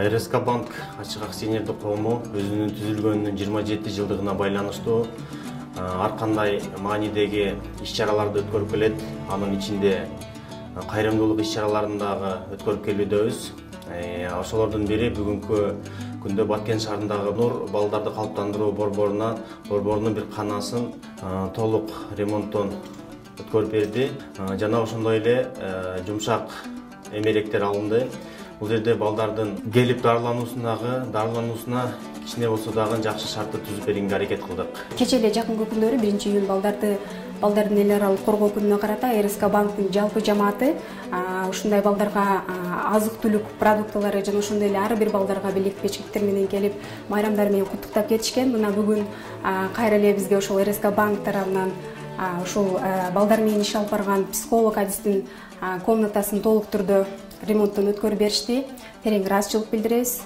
РСК банк ачык акционердик коому өзүнүн түзүлгөнүнүн 27 жылдыгына байланыштуу ар кандай маанидеги иш-чараларды өткөрүп келет. Анын ичинде кайрымдуулук иш-чараларын дагы өткөрүп келүүдөбүз. Ошолордун бири бүгүнкү күндө Баткен шаарындагы Нур балдарды калыптандыруу борборунун бир канасын толук ремонттон өткөрүп берди. Жана ошондой эле жумшак эмеректер алынды. Бул жерде балдардын келип дарылануусуна кичине болсо дагы жакшы шартты түзүп берүүгө аракет кылдык. Кечээ эле жакынкы күндөрү 1-июнь балдардын эл аралык коргоо күнүнө карата РСК банктын жалпы жамааты ушундай балдарга азык-түлүк продуктылары жана ошондой эле ар бир балдарга белек-бечектер менен келип, майрамдар менен куттуктап кетишкен. Мына бүгүн кайра эле бизге ошол РСК банк тарабынан ушул балдар менен иш алып барган психолог Адистин комнатасын толук түрдө ремонттон өткөрүп беришти. Терең ыраазычылык билдиребиз.